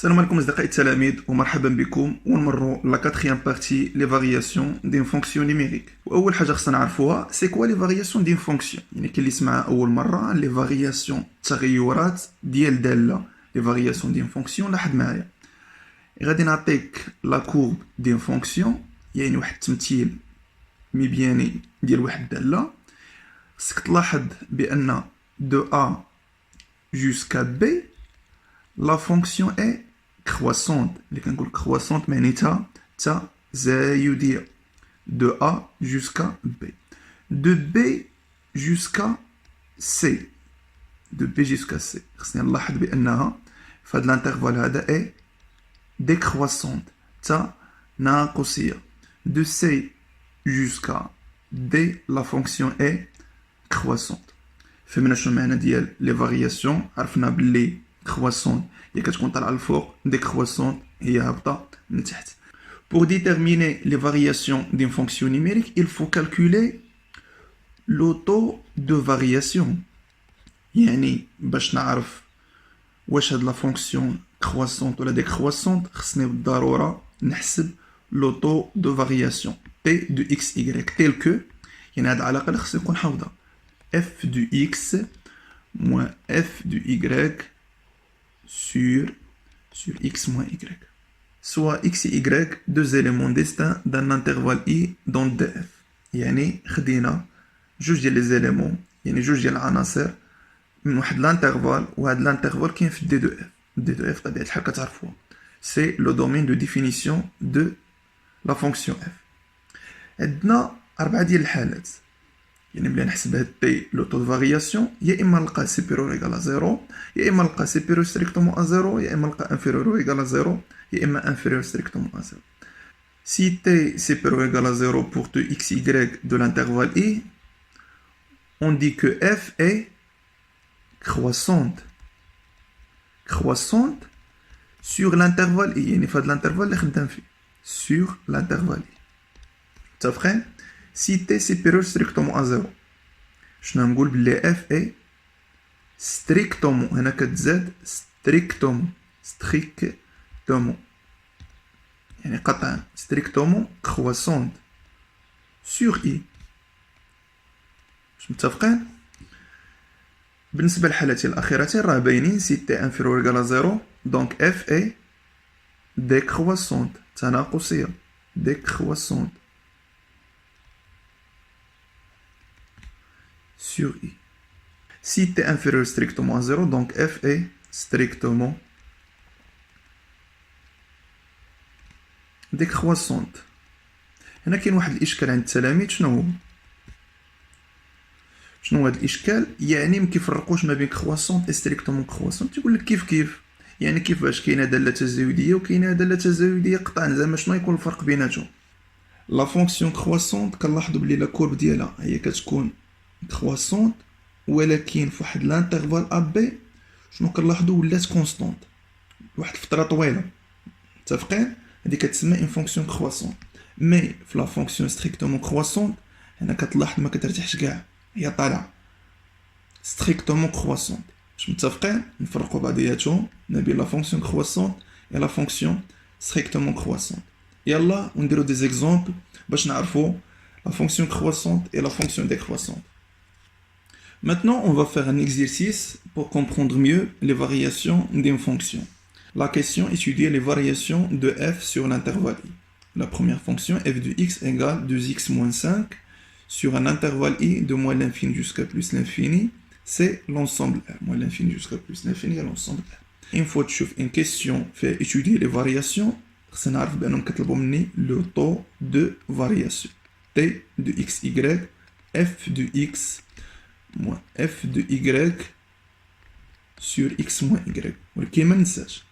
السلام عليكم أصدقائي التلاميذ ومرحبا بكم ونمروا لا كاتريام بارتي لي فارياسيون دين فونكسيون نيميريك. واول حاجه خصنا نعرفوها سي كوا لي فارياسيون دين فونكسيون، يعني كاين اللي سمعها اول مره لي فارياسيون التغيرات ديال داله، لي فارياسيون دين فونكسيون. لاحظ معايا غادي نعطيك لا كورب دين فونكسيون، يعني واحد التمثيل مبياني ديال واحد الداله. خصك تلاحظ بان دو ا jusqu'à b la fonction est croissante. اللي كنقول croissante معناتها تزايدية. de a jusqu'à b, de b jusqu'à c, de b jusqu'à c. خصني نلاحظ بانها في هذا الانترفال هذا est décroissante تناقصية. de c jusqu'à d la fonction est croissante. فهمنا شنو معنى ديال لي فارياسيون. عرفنا بلي كرواسون هي كتكون طالعه للفوق، ديكرواسون هي هابطه من تحت. Pour déterminer les variations d'une fonction numérique, il faut calculer le taux de variation. يعني باش نعرف واش هاد لا فونكسيون كرواسونت ولا ديكرواسونت خصني بالضروره نحسب لو طو دو فارياسيون بي دو اكس y tel que، يعني هاد العلاقه اللي خصني نكون حافظها f de x moins f de y sur x moins y. Soit x et y, deux éléments distincts d'un intervalle i dans df. يعني خدينا جوج ديال لي زيليمون، يعني جوج ديال العناصر من واحد الانترفال، وهاد الانترفال كاين في دي دو اف. دي دو اف طبيعة الحال كتعرفوها سي لو دومين دو ديفينيسيون دو لا فونكسيون اف. عندنا 4 ديال الحالات، يعني ملي نحسب هاد بي لو طو دو فارياسيون، يا اما نلقى سيبيريور ايكال ا زيرو، يا اما نلقى سيبيريور ستريكتومون ا زيرو، يا اما نلقى انفيريور ايكال ا زيرو، يا اما انفيريور ستريكتومون ا زيرو. Si t supérieur ou égal à 0 pour tout xy de l'intervalle i, on dit que f est croissante. Croissante sur l'intervalle i. يعني في هاد الانترفال اللي خدام فيه sur l'intervalle i. متفقين؟ Si t supérieur strictement à 0، شنو نقول بلي f est strictement، هنا كتزاد strictement يعني قطعا strictement croissante sur i. واش متفقين؟ بالنسبه للحالتين الاخيرتين راه باينين. si t inférieur ou égal à 0 donc f est décroissante تناقصيه décroissante sur i. Si t inférieur strictement à 0 donc f est strictement décroissante. هنا كاين واحد الاشكال عند التلاميذ. شنو هو هذا الاشكال؟ يعني ما كيفرقوش ما بين كرواسونت و ستريكتومون كرواسونت. تيقول لك كيف يعني كيفاش كاينه داله تزايديه وكاينه داله تزايديه قطعا، زعما شنو يكون الفرق بيناتهم؟ لا فونكسيون كرواسونت كنلاحظوا بلي لا كورب ديالها هي كتكون كرواسونت، ولكن في واحد لانترفال ا بي شنو كنلاحظوا ولات كونستانت واحد الفتره طويله. متفقين؟ هذه كتسمى اون فونكسيون كرواسونت. مي في لا فونكسيون ستريكتومون كرواسونت هنا كتلاحظ ما كترتاحش كاع، هي طالعه ستريكتومون كرواسونت. باش متفقين نفرقوا بعضياتهم ما بين لا فونكسيون كرواسونت و لا فونكسيون ستريكتومون كرواسونت. يلا ونديرو دي زيكزامبل باش نعرفوا la fonction croissante et la fonction décroissante. Maintenant, on va faire un exercice pour comprendre mieux les variations d'une fonction. La question étudier les variations de f sur l'intervalle i. La première fonction f de x égale 2x moins 5 sur un intervalle i de moins l'infini jusqu'à plus l'infini, c'est l'ensemble R. Moins l'infini jusqu'à plus l'infini est l'ensemble R. Une fois que je fais une question fait étudier les variations, c'est نعرف بأنهم كتطلبوا مني le taux de variation. t de xy, f de x moins f de y sur x moins y. ولكن ما ننساش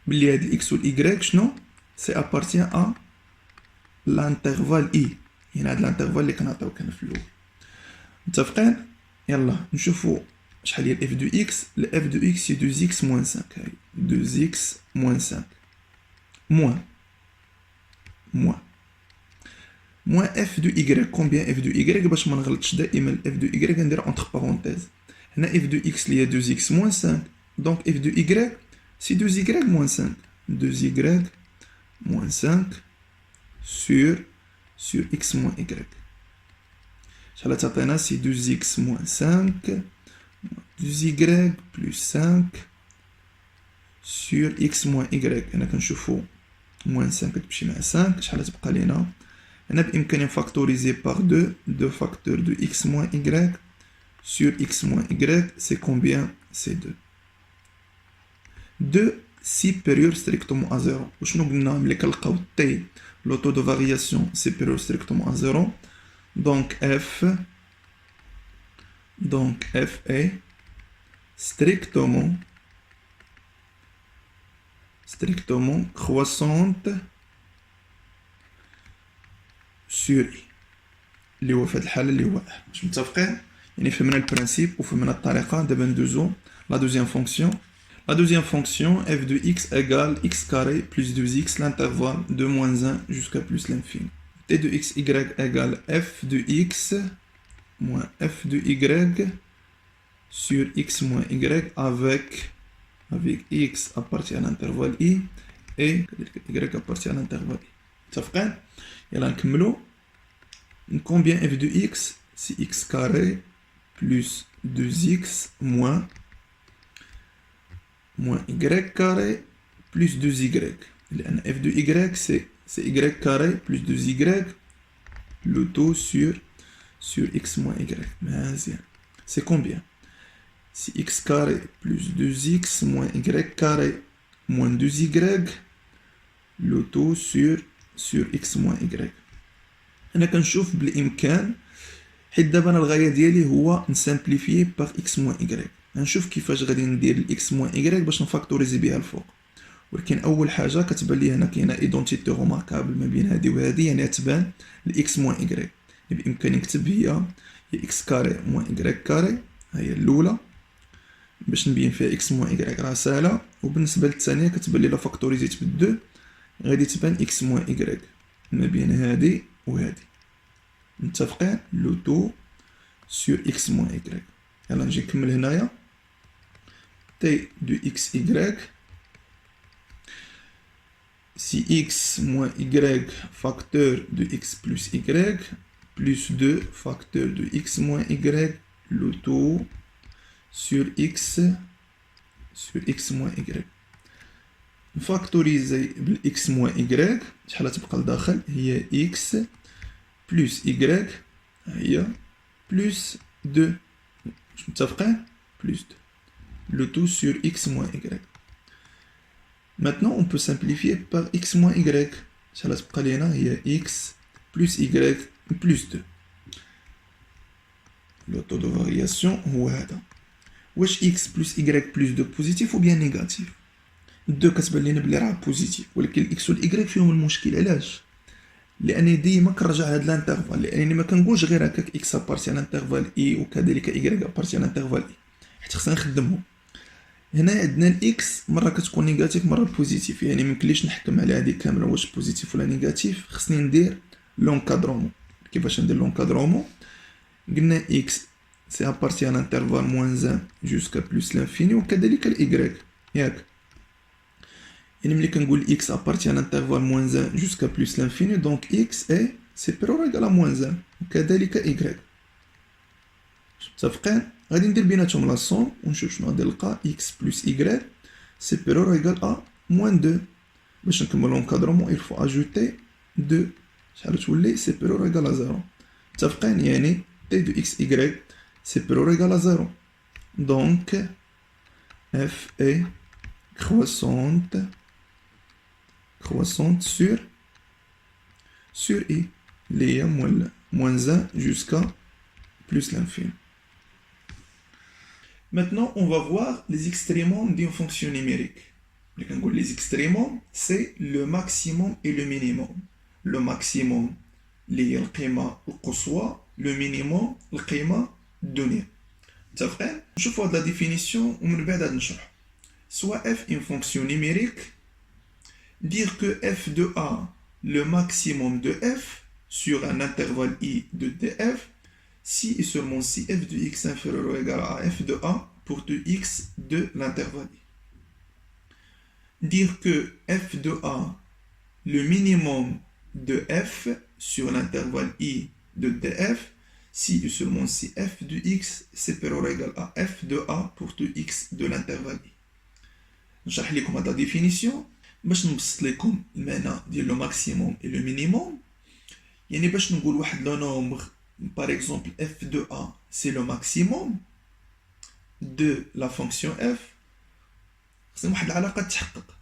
بلي هاد x و y شنو سي appartient à l'intervalle i، يعني هاد الانترفال اللي كنعطيو كان في الاول. متفقين؟ يلا نشوفوا شحال هي f de x. ل f de x هي 2x moins 5، هاي 2x moins 5 moins f de y. combien f de y باش ما نغلطش دائما f de y ندير entre parenthèses. هنا f de x اللي هي 2x moins 5 donc f de y c'est 2y moins 5. 2y moins 5 sur x moins y. C'est 2x moins 5, 2y plus 5 sur x moins y. هنا كنشوفو moins 5 تمشي مع 5. شحال تبقى لينا؟ هنا بإمكاننا فاكتوريزي par 2 facteurs de x moins y sur x moins y. C'est combien? C'est 2. 2 supérieur strictement à 0. وشنو قلنا ملي كنلقاو t le taux de variation supérieur strictement à 0. Donc f est strictement croissante sur i اللي هو في هذه الحالة اللي هو واش متفقين؟ يعني فهمنا البرانسيب وفهمنا الطريقة. دابا ندوزو لا دوزيام فونكسيون. La deuxième fonction, f de x égale x carré plus 2x, l'intervalle de moins 1 jusqu'à plus l'infini. t de x, y égale f de x moins f de y sur x moins y avec x appartient à l'intervalle i et y appartient à l'intervalle i. متفقين؟ يلا نكملو. Combien f de x? C'est x carré plus 2x moins y carré plus 2y. لأن f de y c'est y carré plus 2y le tout sur x moins y. مزيان. C'est combien? C'est x carré plus 2x moins y carré moins 2y le tout sur x moins y. أنا كنشوف بالإمكان حيت دابا أنا الغاية ديالي هو نسامبليفيي باغ x moins y. غنشوف كيفاش غادي ندير الاكس موان ايكغيك باش نفاكتوريزي بها الفوق. ولكن اول حاجه كتبان لي هنا كاينه ايدونتيتي روماركابل ما بين هذه وهذه، يعني تبان الاكس موان ايكغيك. بامكاني نكتب هي اكس كاري موان ايكغيك كاري، هي الاولى باش نبين فيها اكس موان ايكغيك راه ساهله. وبالنسبه للثانيه كتبان لي لا فاكتوريزيت بالدو غادي تبان اكس موان ايكغيك ما بين هذه وهذه. متفقين؟ لو تو سور اكس موان ايكغيك. يلا نجي نكمل هنايا. t de xy, si x moins y facteur de x plus y, plus 2 facteur de x moins y, le tout sur x moins y. نفاكتوريزي بالx moins y، شحال تبقى لداخل؟ هي x plus y هي plus 2. متفقين؟ plus 2. Le tout sur x moins y. Maintenant, on peut simplifier par x moins y. شحال تبقى لينا؟ هي x plus y plus 2. Le taux de variation هو هذا. واش x plus y plus 2 بوزيتيف ou bien négatif؟ 2 كتبان لينا بلي راه بوزيتيف، ولكن الاكس والاي فيهم المشكل. علاش؟ لاني ديما كنرجع لهاد الانترفال، لانني ما كنقولش غير هكاك اكس ابارتي على الانترفال اي وكذلك y ابارتي على الانترفال اي، حيت خصنا نخدمهم. هنا عندنا الاكس مره كتكون نيجاتيف مره بوزيتيف، يعني ميمكنليش نحكم على هذه كامله واش بوزيتيف ولا نيجاتيف، خصني ندير لونكادرومون. كيفاش ندير لونكادرومون؟ قلنا اكس سي ابارتي على الانترفال موان 1 جوسكا بلوس لانفيني وكذلك الاي، ياك؟ يعني ملي كنقول x appartient à l'intervalle moins 1 jusqu'à plus l'infini, donc x est supérieur ou égal à moins 1 وكذلك y. متفقين؟ غادي ندير بيناتهم لا صوم ونشوف شنو غادي نلقى. x plus y supérieur ou égal à moins 2. باش نكمل لونكادرومون il faut ajouter 2. شحال تولي؟ supérieur ou égal à 0. متفقين؟ يعني t de xy supérieur ou égal à 0. donc f est croissante sur i, اللي هي moins 1 jusqu'à plus l'infini. Maintenant, on va voir les extrémums d'une fonction numérique. Les extrémums, c'est le maximum et le minimum. Le maximum, اللي هي القيمة القصوى. Le minimum, القيمة الدنيا. متفقين؟ نشوفوا هاد لا ديفينيسيون ومن بعد غادي نشرح. Soit f une fonction numérique, dire que f de a, le maximum de f sur un intervalle i de df, si et seulement si f de x inférieur ou égal à f de a pour 2x de l'intervalle i. dire que f de a, le minimum de f sur l'intervalle i de df, si et seulement si f de x supérieur ou égal à f de a pour tout x de l'intervalle i. نشرح لكم هذا définition باش نبسط لكم المعنى ديال لو ماكسيموم et le minimum. يعني باش نقول واحد لو نومبر par exemple f de a c'est le maximum de la fonction f, خصنا واحد العلاقه تحقق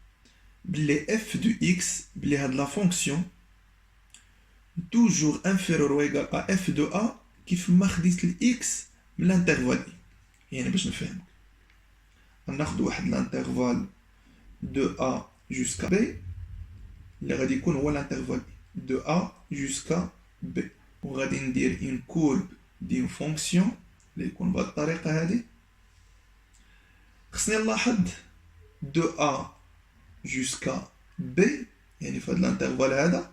بلي f de x بلي هاد لا فونكسيون toujours inférieur ou égal à f de a كيف ما خديت ال x من الانترفال i. يعني باش نفهمك ناخذ واحد الانترفال de a jusqu'à b اللي غادي يكون هو الانترفال de a jusqu'à b وغادي ندير une courbe دين فونكسيون اللي يكون بهاد الطريقه هذه. خصني نلاحظ de a jusqu'à b يعني في هاد الانترفال هذا،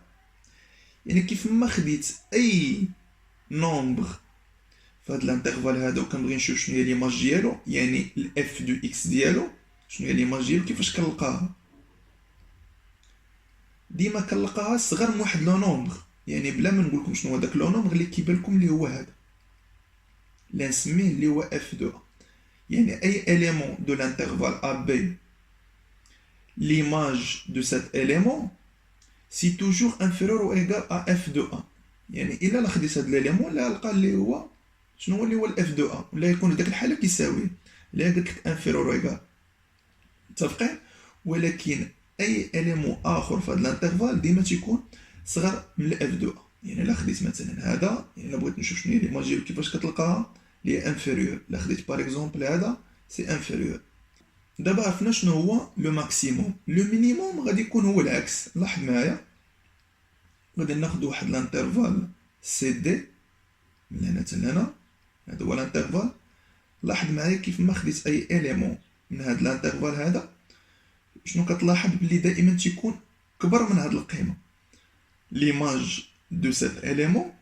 يعني كيف ما خديت اي نومبر في هاد الانترفال هذا وكنبغي نشوف شنو هي ليماج ديالو، يعني الاف دو اكس ديالو شنو هي ليماج ديالو، كيفاش كنلقاها؟ ديما كنلقاها صغر من واحد لو نومبر، يعني بلا ما نقول لكم شنو هو داك لو نومبر اللي كيبان لكم اللي هو هذا اللي نسميه اللي هو اف دو ا. يعني اي élément de l'intervalle AB, l'image de cet élément c'est toujours inférieur ou égal à f de a. يعني الا خديت هذا الاليمون لا نلقى اللي هو شنو هو اللي هو الاف دو ا، ولا يكون ديك الحاله كيساوي اللي قلت لك انفيرور ايغال. متفقين؟ ولكن اي اليمون اخر في هذا الانترفال ديما تيكون صغر من الاف دو ا. يعني الا خديت مثلا هذا، يعني الا بغيت نشوف شنو هي ليماج ديالو كيفاش كتلقاها اللي هي انفيريور، الا خديت باغ اكزومبل هذا سي انفيريور. دابا عرفنا شنو هو لو ماكسيموم. لو مينيموم غادي يكون هو العكس. لاحظ معايا، غادي ناخذ واحد الانترفال سي دي من هنا حتى لهنا، هذا هو الانترفال. لاحظ معايا كيف ما خديت اي اليمون من هذا الانترفال هذا شنو كتلاحظ بلي دائما تيكون كبر من هذه القيمه. ليماج دو سيت اليمون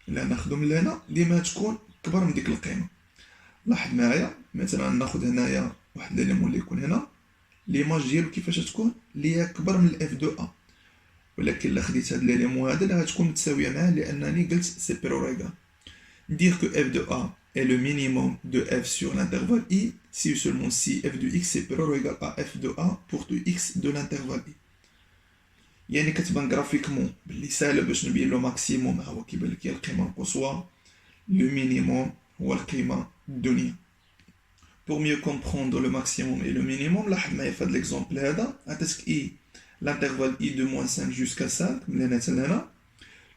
اللي ناخذو من هنا ديما تكون كبر من ديك القيمه. لاحظ معايا مثلا ناخذ هنايا واحد الاليمون اللي يكون هنا، ليماج ديالو كيفاش تكون اللي هي كبر من الاف دو ا، ولكن الا خديت هاد الاليمون هذا اللي غتكون متساويه معاه لانني قلت سيبيرور ايغال. dire que f de a est le minimum de f sur l'intervalle i si seulement si f de x est supérieur ou égal à f de a pour tout x de l'intervalle i. يعني كتبان جرافيكمون باللي ساهله باش نبين لو ماكسيموم هو كيبان لك هي القيمه القصوى، لو مينيموم هو القيمه الدنيا. pour mieux comprendre le maximum et le minimum لاحظ معايا في هذا l'exemple هذا عطيتك i l'intervalle i de moins 5 jusqu'à 5 من هنا حتى لهنا.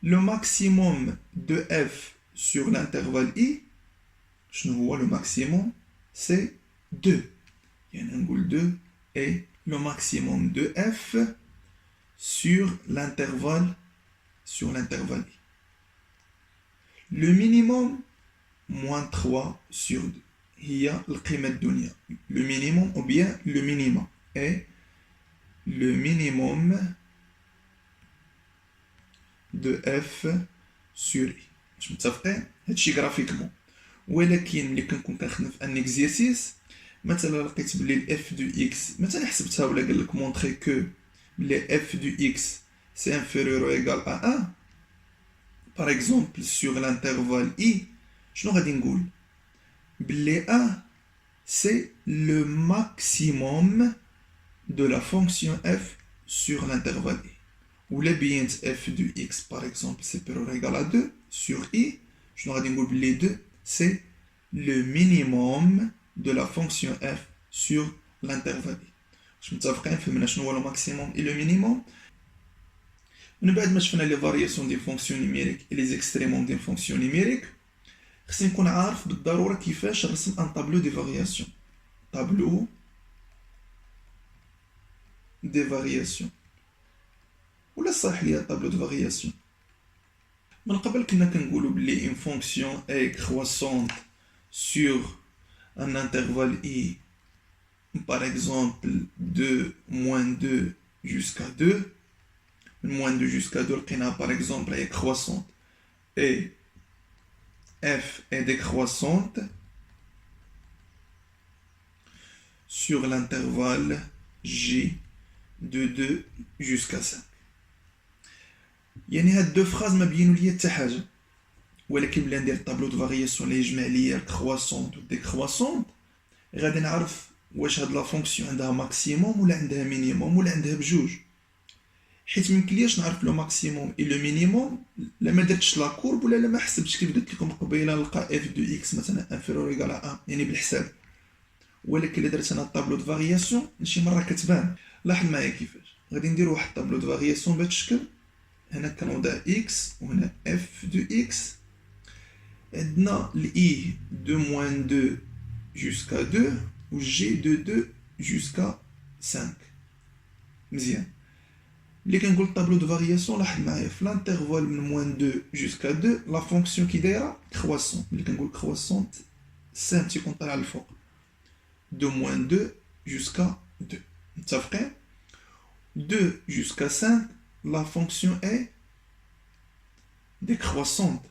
le maximum de f sur l'intervalle i شنو هو le maximum c'est 2، يعني نقول 2 et le maximum de f sur l'intervalle i. le minimum moins 3 sur 2 هي القيمة الدنيا. le minimum ou bien le minimum et le minimum de f sur i. مش متفقين؟ هادشي غرافيكمون. ولكن ملي كنكون كنخدم في ان اكزيرسيس مثلا لقيت بلي الاف دو اكس مثلا حسبتها ولا قال لك مونطري كو بلي اف دو اكس سي انفيريور او ايغال ا 1 باغ اكزومبل سور لانترفال اي، شنو غادي نقول؟ بلي 1 c'est le maximum de la fonction f sur l'intervalle i. Ou la bien f de x par exemple supérieur ou égal à 2 sur i, je n'aurai dit que les deux c'est le minimum de la fonction f sur l'intervalle i. Je me souviens فهمنا شنو هو le maximum et le minimum. من بعد ما شفنا les variations des fonctions numériques et les extréments des fonctions numériques خصني نكون عارف بالضروره كيفاش نرسم ان طابلو دي فارياسيون. طابلو دي فارياسيون ولا صح ليا طابلو دو فارياسيون. من قبل كنا كنقولوا بلي une fonction est croissante sur un intervalle i par exemple de moins 2 jusqu'à 2. moins 2 jusqu'à 2 لقيناها par exemple est croissante et f est décroissante sur l'intervalle j de 2 jusqu'à 5. يعني هاد دو فراز ما بينوا ليا حتى حاجه، ولكن ملي ندير طابلو دو فارياسيون اللي يجمع ليا الكرواسونت والديكرواسونت غادي نعرف واش هاد لا فونكسيون عندها ماكسيموم ولا عندها مينيموم ولا عندها بجوج، حيت ميمكنلياش نعرف لو ماكسيموم اي لو مينيموم لا ما درتش لا كورب ولا لا ما حسبتش كيف درت لكم قبيله نلقى اف دو اكس مثلا انفيرور ايكال 1 يعني بالحساب. ولكن الا درت انا الطابلو دو فارياسيون شي مره كتبان. لاحظ معايا كيفاش غادي ندير واحد الطابلو دو فارياسيون بهذا الشكل. هنا كنوضع اكس وهنا اف دو اكس، عندنا الاي دو موان 2 جوسكا 2 و جي دو 2 جوسكا 5. مزيان. ملي كنقول طابلو دو فارياسيون لاحظ معايا في لانترفال من موان 2 جوسكا 2 لا فونكسيون كي دايره كرواسون. ملي كنقول كرواسونت سام تيكون طالع الفوق دو موان 2 جوسكا 2. متفقين؟ 2 jusqu'à 5 la fonction est décroissante.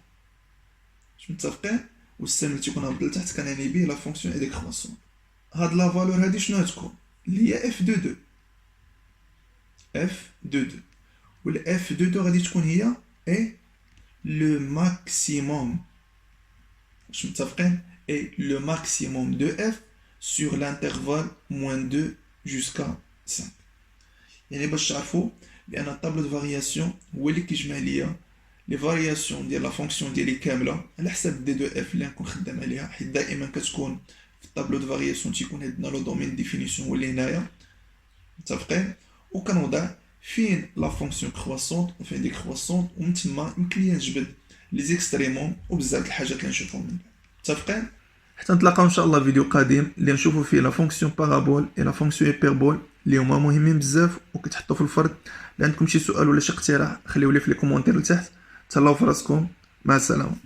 Je متفقين؟ والسهم اللي تيكون هابط لتحت كنعني به لا فونكسيون اي ديكرواسون. هاد لا فالور هادي شنو غتكون؟ اللي هي اف دو 2 اف دو 2 والاف دو 2 غادي تكون هي اي لو ماكسيموم. واش متفقين؟ اي لو ماكسيموم دو اف sur l'intervalle moins 2 jusqu'à 5. يعني باش تعرفوا بان الطابلو دو فارياسيون هو اللي كيجمع ليا لي فارياسيون ديال لا فونكسيون ديالي كامله على حساب دي دو اف اللي نكون خدام عليها، حيت دائما كتكون في الطابلو دو فارياسيون تيكون عندنا لو دومين ديفينيسيون هو اللي هنايا. متفقين؟ وكنوضع فين لا فونكسيون كرواسونت وفين ديكرواسونت، ومن تما يمكن ليا نجبد لي زيكستريموم وبزاف د الحاجات اللي نشوفهم من بعد. متفقين؟ حتى نتلاقاو ان شاء الله فيديو قادم اللي نشوفوا فيه لا فونكسيون بارابول اي لا فونكسيون هيبربول اللي هما مهمين بزاف وكتحطوا في الفرد. الا عندكم شي سؤال ولا شي اقتراح خليوه لي في لي كومونتير لتحت. تهلاو في راسكم، مع السلامه.